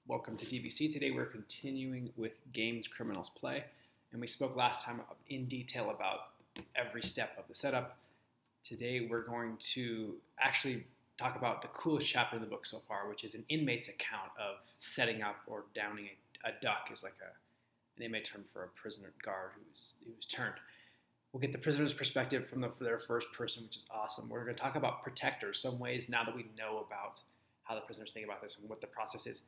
Welcome to DBC. Today we're continuing with games criminals play, and we spoke last time in detail about every step of the setup. Today we're going to actually talk about the coolest chapter in the book so far, which is an inmate's account of setting up or downing a duck, is like an inmate term for a prisoner guard who's turned. We'll get the prisoner's perspective from their first person, which is awesome. We're going to talk about protectors, some ways now that we know about how the prisoners think about this and what the process is.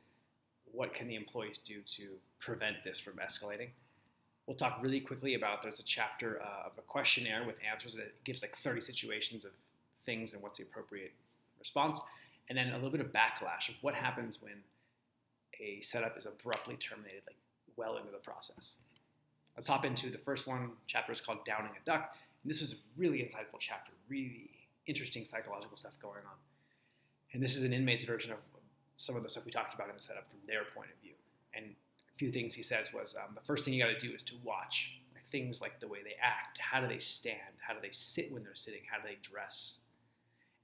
What can the employees do to prevent this from escalating? We'll talk really quickly about, there's a chapter of a questionnaire with answers that gives like 30 situations of things and what's the appropriate response. And then a little bit of backlash of what happens when a setup is abruptly terminated, like well into the process. Let's hop into the first one. Chapter is called Downing a Duck. And this was a really insightful chapter, really interesting psychological stuff going on. And this is an inmate's version of some of the stuff we talked about in the setup from their point of view. And a few things he says was, the first thing you got to do is to watch things like the way they act. How do they stand? How do they sit when they're sitting? How do they dress?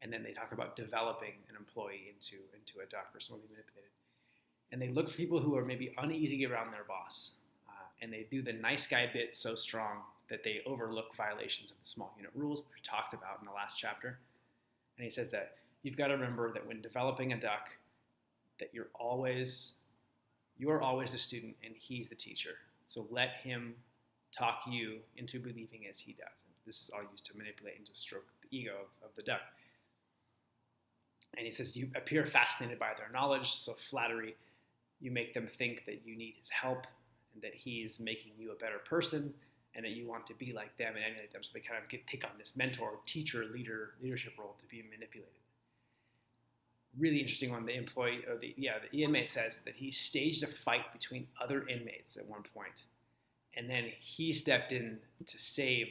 And then they talk about developing an employee into a duck or someone who's manipulated. And they look for people who are maybe uneasy around their boss. And they do the nice guy bit so strong that they overlook violations of the small unit rules we talked about in the last chapter. And he says that you've got to remember that when developing a duck, that you are always the student and he's the teacher. So let him talk you into believing as he does. And this is all used to manipulate and to stroke the ego of the duck. And he says you appear fascinated by their knowledge, so flattery, you make them think that you need his help and that he's making you a better person and that you want to be like them and emulate them. So they kind of take on this mentor, teacher, leadership role to be manipulated. Really interesting one. The inmate says that he staged a fight between other inmates at one point, and then he stepped in to save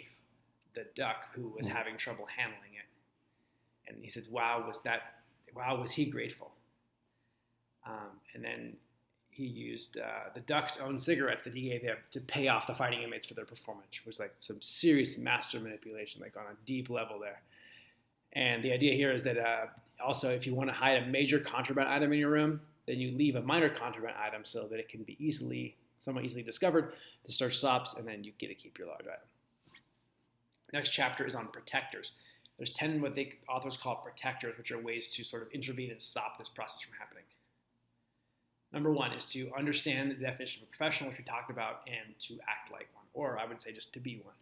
the duck who was having trouble handling it. And he says, "Wow, was he grateful?" And then he used the duck's own cigarettes that he gave him to pay off the fighting inmates for their performance, which was like some serious master manipulation, like on a deep level there. And the idea here is that also, if you want to hide a major contraband item in your room, then you leave a minor contraband item so that it can be somewhat easily discovered. The search stops, and then you get to keep your large item. Next chapter is on protectors. There's 10 what the authors call protectors, which are ways to sort of intervene and stop this process from happening. Number one is to understand the definition of a professional, which we talked about, and to act like one, or I would say just to be one.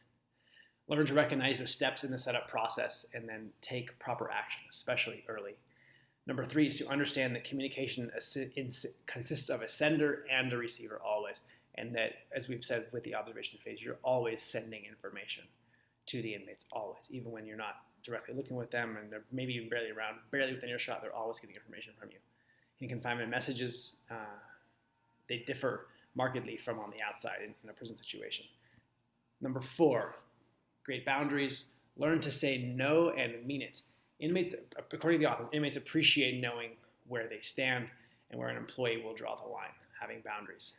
Learn to recognize the steps in the setup process and then take proper action, especially early. Number three is to understand that communication consists of a sender and a receiver always, and that, as we've said with the observation phase, you're always sending information to the inmates, always. Even when you're not directly looking with them and they're maybe even barely within earshot, they're always getting information from you. In confinement messages, they differ markedly from on the outside in a prison situation. Number four, great boundaries. Learn to say no and mean it. Inmates, according to the author, inmates appreciate knowing where they stand and where an employee will draw the line, having boundaries.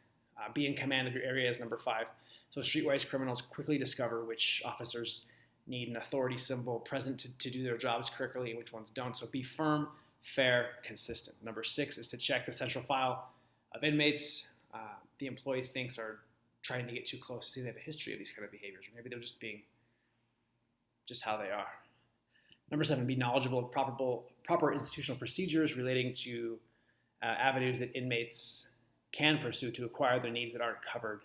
Be in command of your area is number five. So streetwise criminals quickly discover which officers need an authority symbol present to do their jobs correctly and which ones don't. So be firm, fair, consistent. Number six is to check the central file of inmates the employee thinks are trying to get too close to see they have a history of these kind of behaviors, or maybe they're just being just how they are. Number seven, be knowledgeable of proper institutional procedures relating to avenues that inmates can pursue to acquire their needs that aren't covered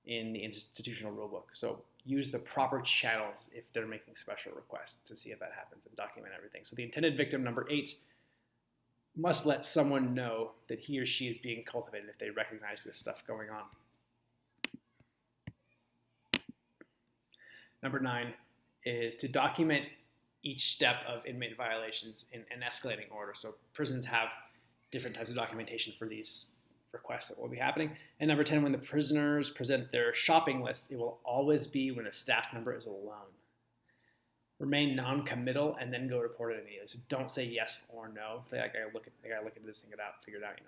in the institutional rulebook. So use the proper channels if they're making special requests to see if that happens and document everything. So the intended victim, number eight, must let someone know that he or she is being cultivated if they recognize this stuff going on. Number nine is to document each step of inmate violations in an escalating order. So prisons have different types of documentation for these requests that will be happening. And number 10, when the prisoners present their shopping list, it will always be when a staff member is alone. Remain non-committal and then go report it immediately. So don't say yes or no. I gotta look at this thing, figure it out,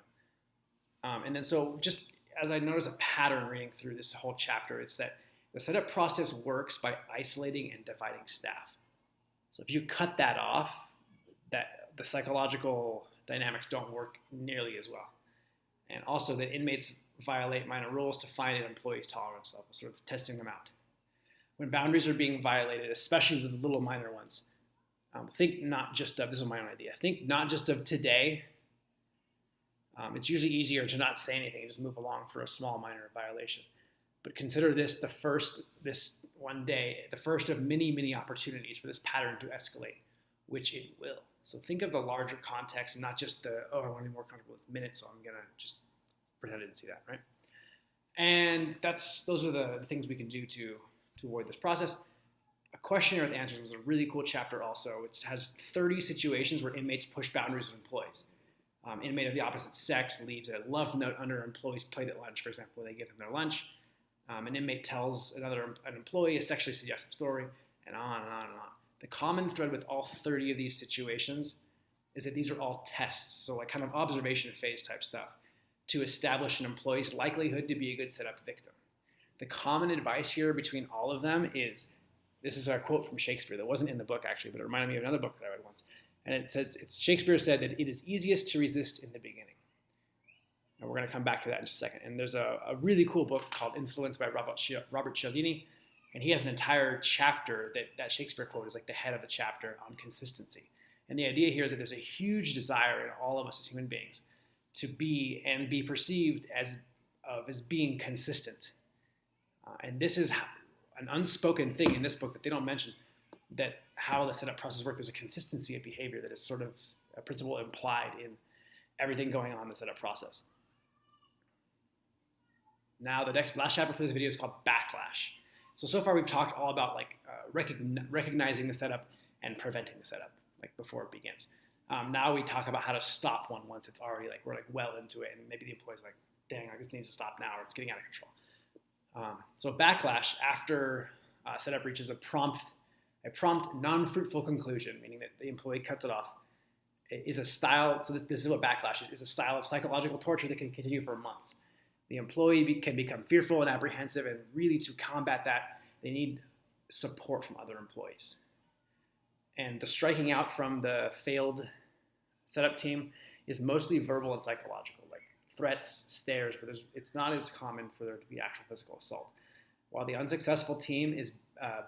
And then so just as I notice a pattern reading through this whole chapter, it's that the setup process works by isolating and dividing staff. So if you cut that off, that the psychological dynamics don't work nearly as well. and also that inmates violate minor rules to find an employee's tolerance level, sort of testing them out. When boundaries are being violated, especially the little minor ones, think not just of, this is my own idea, think not just of today. It's usually easier to not say anything and just move along for a small minor violation. But consider this this one day, the first of many, many opportunities for this pattern to escalate, which it will. So think of the larger context and not just I want to be more comfortable with minutes, so I'm going to just pretend I didn't see that, right? And those are the things we can do to avoid this process. A questionnaire with answers was a really cool chapter also. It has 30 situations where inmates push boundaries with employees. Inmate of the opposite sex leaves a love note under an employee's plate at lunch, for example, when they give them their lunch. An inmate tells an employee a sexually suggestive story, and on and on and on. The common thread with all 30 of these situations is that these are all tests, so like kind of observation phase type stuff, to establish an employee's likelihood to be a good setup victim. The common advice here between all of them is, this is a quote from Shakespeare that wasn't in the book actually, but it reminded me of another book that I read once. And it says, Shakespeare said that it is easiest to resist in the beginning. And we're going to come back to that in just a second. And there's a really cool book called Influence by Robert Cialdini. And he has an entire chapter that Shakespeare quote is like the head of the chapter on consistency. And the idea here is that there's a huge desire in all of us as human beings to be and be perceived as being consistent. And this is an unspoken thing in this book that they don't mention, that how the setup process works. There's a consistency of behavior that is sort of a principle implied in everything going on in the setup process. Now, the last chapter for this video is called Backlash. So far we've talked all about like recognizing the setup and preventing the setup, like before it begins. Now we talk about how to stop one once it's already like, we're like well into it, and maybe the employee's like, dang, this needs to stop now, or it's getting out of control. So Backlash, after setup reaches a prompt, non-fruitful conclusion, meaning that the employee cuts it off, is a style, so this is what Backlash is a style of psychological torture that can continue for months. The employee can become fearful and apprehensive, and really to combat that, they need support from other employees. And the striking out from the failed setup team is mostly verbal and psychological, like threats, stares, but it's not as common for there to be actual physical assault. While the unsuccessful team is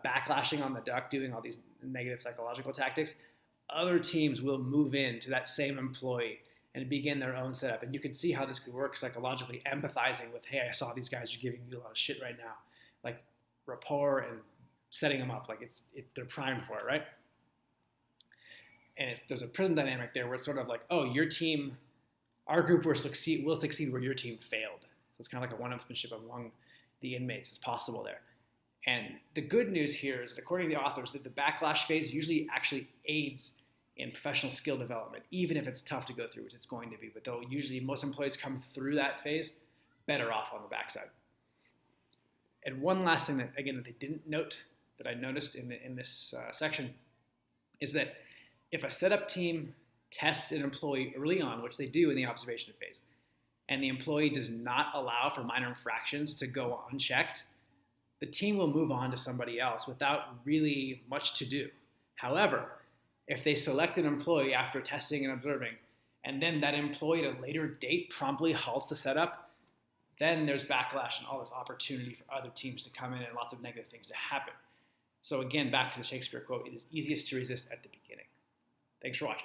backlashing on the duck, doing all these negative psychological tactics, other teams will move in to that same employee and begin their own setup. And you can see how this could work psychologically, empathizing with, hey, I saw these guys are giving you a lot of shit right now. Like rapport and setting them up, like they're primed for it, right? And there's a prison dynamic there where it's sort of like, oh, your team, our group will succeed where your team failed. So it's kind of like a one-upsmanship among the inmates is possible there. And the good news here is that according to the authors, that the backlash phase usually actually aids in professional skill development, even if it's tough to go through, which it's going to be. But though usually most employees come through that phase better off on the backside. And one last thing that, again, that they didn't note, that I noticed in this section, is that if a setup team tests an employee early on, which they do in the observation phase, and the employee does not allow for minor infractions to go unchecked, the team will move on to somebody else without really much to do. However, if they select an employee after testing and observing, and then that employee at a later date promptly halts the setup, then there's backlash and all this opportunity for other teams to come in and lots of negative things to happen. So again, back to the Shakespeare quote, it is easiest to resist at the beginning. Thanks for watching.